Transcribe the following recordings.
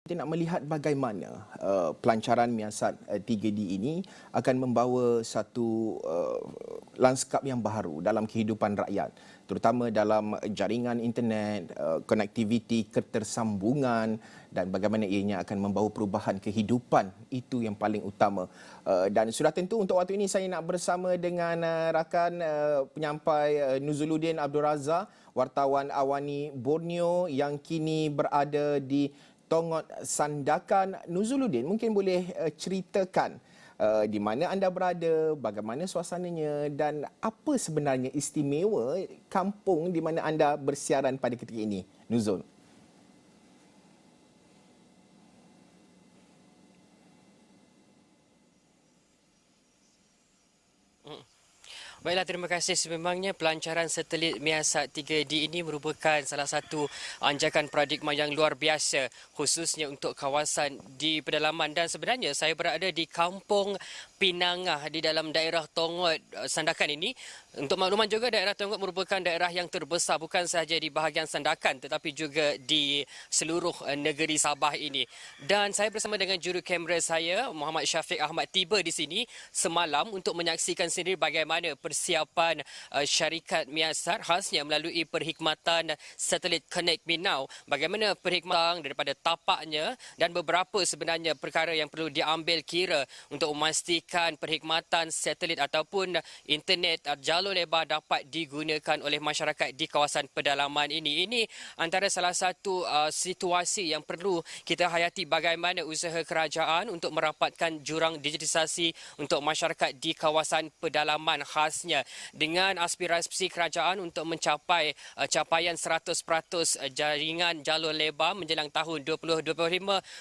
Kita nak melihat bagaimana pelancaran Miasat 3D ini akan membawa satu lanskap yang baru dalam kehidupan rakyat, terutama dalam jaringan internet, konektiviti, ketersambungan dan bagaimana ianya akan membawa perubahan kehidupan. Itu yang paling utama. Dan sudah tentu untuk waktu ini saya nak bersama dengan rakan penyampai Nuzuluddin Abdul Razak, wartawan Awani Borneo yang kini berada di Tongot Sandakan. Nuzuluddin, mungkin boleh ceritakan di mana anda berada, bagaimana suasananya dan apa sebenarnya istimewa kampung di mana anda bersiaran pada ketika ini, Nuzul? Baiklah, terima kasih. Sememangnya pelancaran satelit Miasat 3D ini merupakan salah satu anjakan paradigma yang luar biasa khususnya untuk kawasan di pedalaman, dan sebenarnya saya berada di Kampung Pinangah di dalam daerah Tongot Sandakan ini. Untuk makluman juga, daerah Tongot merupakan daerah yang terbesar bukan sahaja di bahagian Sandakan tetapi juga di seluruh negeri Sabah ini. Dan saya bersama dengan juru kamera saya Muhammad Syafiq Ahmad tiba di sini semalam untuk menyaksikan sendiri bagaimana persiapan syarikat Miasat khasnya melalui perkhidmatan satelit Connect Me Now. Bagaimana perkhidmatan daripada tapaknya dan beberapa sebenarnya perkara yang perlu diambil kira untuk memastikan perkhidmatan satelit ataupun internet jalur lebar dapat digunakan oleh masyarakat di kawasan pedalaman ini. Ini antara salah satu situasi yang perlu kita hayati, bagaimana usaha kerajaan untuk merapatkan jurang digitalisasi untuk masyarakat di kawasan pedalaman khas dengan aspirasi kerajaan untuk mencapai capaian 100% jaringan jalur lebar menjelang tahun 2025.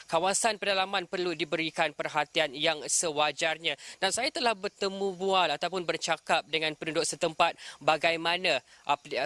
Kawasan pedalaman perlu diberikan perhatian yang sewajarnya. Dan saya telah bertemu bual ataupun bercakap dengan penduduk setempat bagaimana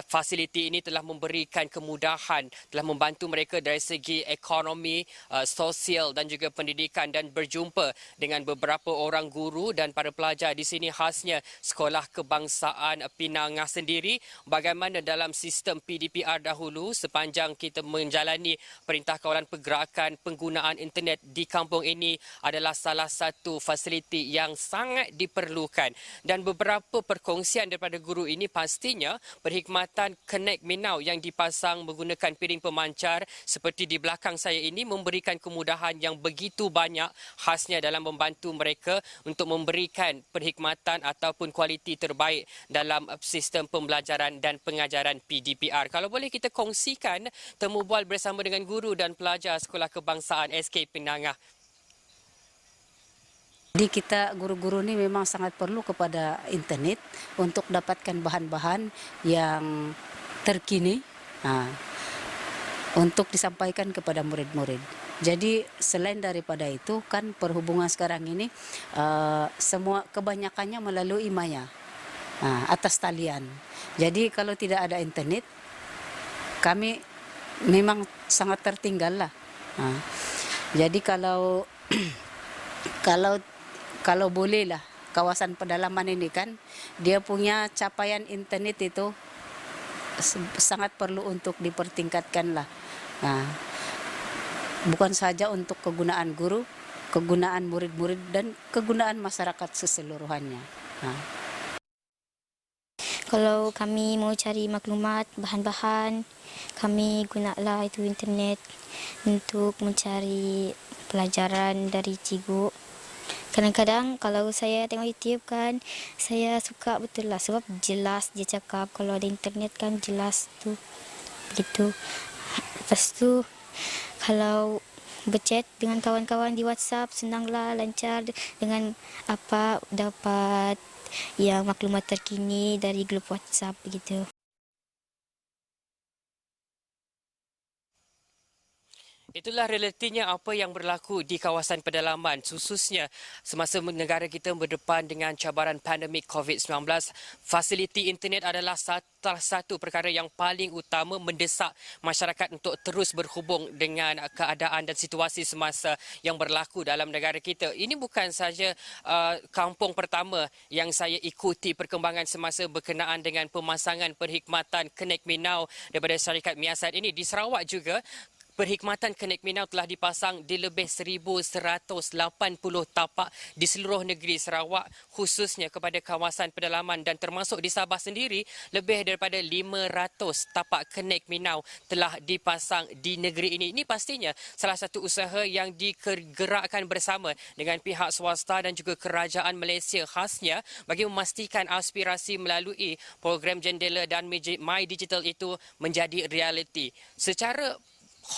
fasiliti ini telah memberikan kemudahan, telah membantu mereka dari segi ekonomi, sosial dan juga pendidikan, dan berjumpa dengan beberapa orang guru dan para pelajar di sini khasnya sekolah kebangsaan Pinangah sendiri, bagaimana dalam sistem PDPR dahulu sepanjang kita menjalani Perintah Kawalan Pergerakan penggunaan internet di kampung ini adalah salah satu fasiliti yang sangat diperlukan. Dan beberapa perkongsian daripada guru ini pastinya perkhidmatan Connect Me Now yang dipasang menggunakan piring pemancar seperti di belakang saya ini memberikan kemudahan yang begitu banyak khasnya dalam membantu mereka untuk memberikan perkhidmatan ataupun kualiti terbaik dalam sistem pembelajaran dan pengajaran PDPR. Kalau boleh kita kongsikan temu bual bersama dengan guru dan pelajar Sekolah Kebangsaan SK Pinangah. Jadi kita guru-guru ini memang sangat perlu kepada internet untuk dapatkan bahan-bahan yang terkini untuk disampaikan kepada murid-murid. Jadi selain daripada itu kan perhubungan sekarang ini semua kebanyakannya melalui maya atas talian. Jadi kalau tidak ada internet kami memang sangat tertinggal lah. Jadi kalau kalau bolehlah kawasan pedalaman ini kan dia punya capaian internet itu sangat perlu untuk dipertingkatkan lah. Bukan saja untuk kegunaan guru, kegunaan murid-murid dan kegunaan masyarakat keseluruhannya. Kalau kami mau cari maklumat, bahan-bahan, kami gunalah itu internet untuk mencari pelajaran dari cikgu. Kadang-kadang kalau saya tengok YouTube kan, saya suka betul lah sebab jelas dia cakap. Kalau ada internet kan jelas tu, begitu. Lepas tu kalau berchat dengan kawan-kawan di WhatsApp senanglah, lancar dengan apa dapat yang maklumat terkini dari grup WhatsApp begitu. Itulah realitinya apa yang berlaku di kawasan pedalaman, khususnya semasa negara kita berdepan dengan cabaran pandemik COVID-19. Fasiliti internet adalah salah satu perkara yang paling utama mendesak masyarakat untuk terus berhubung dengan keadaan dan situasi semasa yang berlaku dalam negara kita. Ini bukan saja kampung pertama yang saya ikuti perkembangan semasa berkenaan dengan pemasangan perkhidmatan Connect Me Now daripada syarikat Miasat ini. Di Sarawak juga perkhidmatan Connect Me Now telah dipasang di lebih 1,180 tapak di seluruh negeri Sarawak, khususnya kepada kawasan pedalaman, dan termasuk di Sabah sendiri, lebih daripada 500 tapak Connect Me Now telah dipasang di negeri ini. Ini pastinya salah satu usaha yang digerakkan bersama dengan pihak swasta dan juga kerajaan Malaysia, khasnya bagi memastikan aspirasi melalui program Jendela dan My Digital itu menjadi realiti. Secara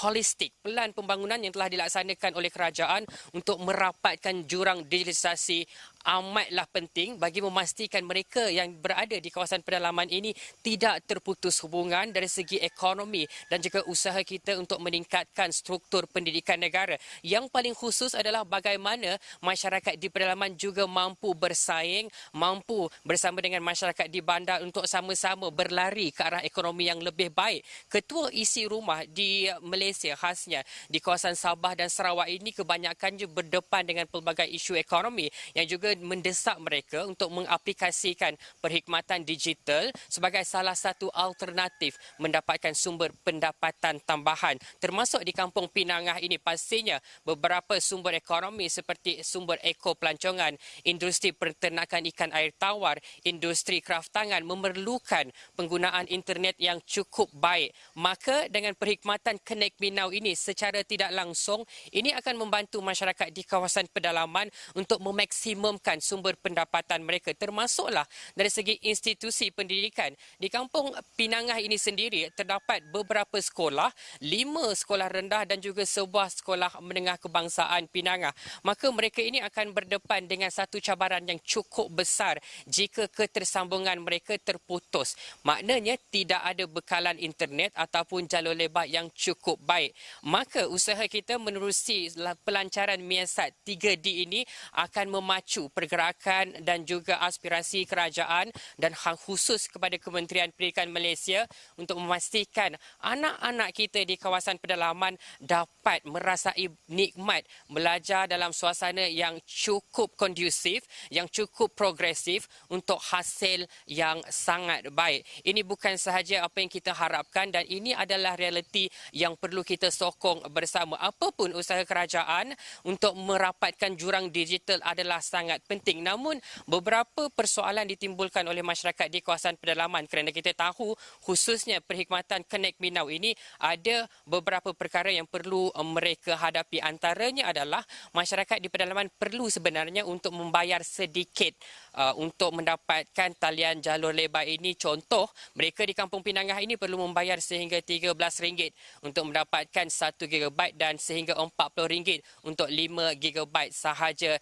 holistik, pelan pembangunan yang telah dilaksanakan oleh kerajaan untuk merapatkan jurang digitalisasi amatlah penting bagi memastikan mereka yang berada di kawasan pedalaman ini tidak terputus hubungan dari segi ekonomi dan juga usaha kita untuk meningkatkan struktur pendidikan negara. Yang paling khusus adalah bagaimana masyarakat di pedalaman juga mampu bersaing, mampu bersama dengan masyarakat di bandar untuk sama-sama berlari ke arah ekonomi yang lebih baik. Ketua isi rumah di Malaysia, khasnya di kawasan Sabah dan Sarawak ini, kebanyakannya berdepan dengan pelbagai isu ekonomi yang juga mendesak mereka untuk mengaplikasikan perkhidmatan digital sebagai salah satu alternatif mendapatkan sumber pendapatan tambahan. Termasuk di Kampung Pinangah ini, pastinya beberapa sumber ekonomi seperti sumber ekopelancongan, industri peternakan ikan air tawar, industri kraftangan memerlukan penggunaan internet yang cukup baik. Maka dengan perkhidmatan Connect Me Now ini, secara tidak langsung ini akan membantu masyarakat di kawasan pedalaman untuk memaksimumkan sumber pendapatan mereka, termasuklah dari segi institusi pendidikan. Di Kampung Pinangah ini sendiri terdapat beberapa sekolah, 5 sekolah rendah dan juga sebuah sekolah menengah kebangsaan Pinangah. Maka mereka ini akan berdepan dengan satu cabaran yang cukup besar jika ketersambungan mereka terputus. Maknanya tidak ada bekalan internet ataupun jalur lebar yang cukup baik. Maka usaha kita menerusi pelancaran Miasat 3D ini akan memacu pergerakan dan juga aspirasi kerajaan dan hal khusus kepada Kementerian Pendidikan Malaysia untuk memastikan anak-anak kita di kawasan pedalaman dapat merasai nikmat belajar dalam suasana yang cukup kondusif, yang cukup progresif untuk hasil yang sangat baik. Ini bukan sahaja apa yang kita harapkan dan ini adalah realiti yang perlu kita sokong bersama. Apapun usaha kerajaan untuk merapatkan jurang digital adalah sangat penting. Namun beberapa persoalan ditimbulkan oleh masyarakat di kawasan pedalaman kerana kita tahu khususnya perkhidmatan Connect Me Now ini ada beberapa perkara yang perlu mereka hadapi. Antaranya adalah masyarakat di pedalaman perlu sebenarnya untuk membayar sedikit untuk mendapatkan talian jalur lebar ini. Contoh, mereka di Kampung Pinangah ini perlu membayar sehingga RM13 untuk mendapatkan 1 GB dan sehingga RM40 untuk 5 GB sahaja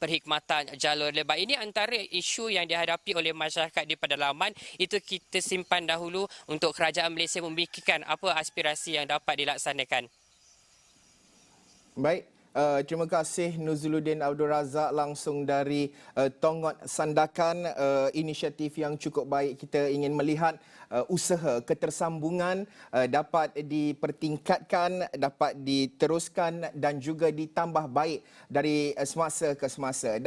perkhidmatan jalur lebar. Ini antara isu yang dihadapi oleh masyarakat di pedalaman. Itu kita simpan dahulu untuk kerajaan Malaysia memikirkan apa aspirasi yang dapat dilaksanakan. Baik, terima kasih Nuzuluddin Abdul Razak langsung dari Tongot Sandakan. Inisiatif yang cukup baik. Kita ingin melihat usaha ketersambungan dapat dipertingkatkan, dapat diteruskan dan juga ditambah baik dari semasa ke semasa.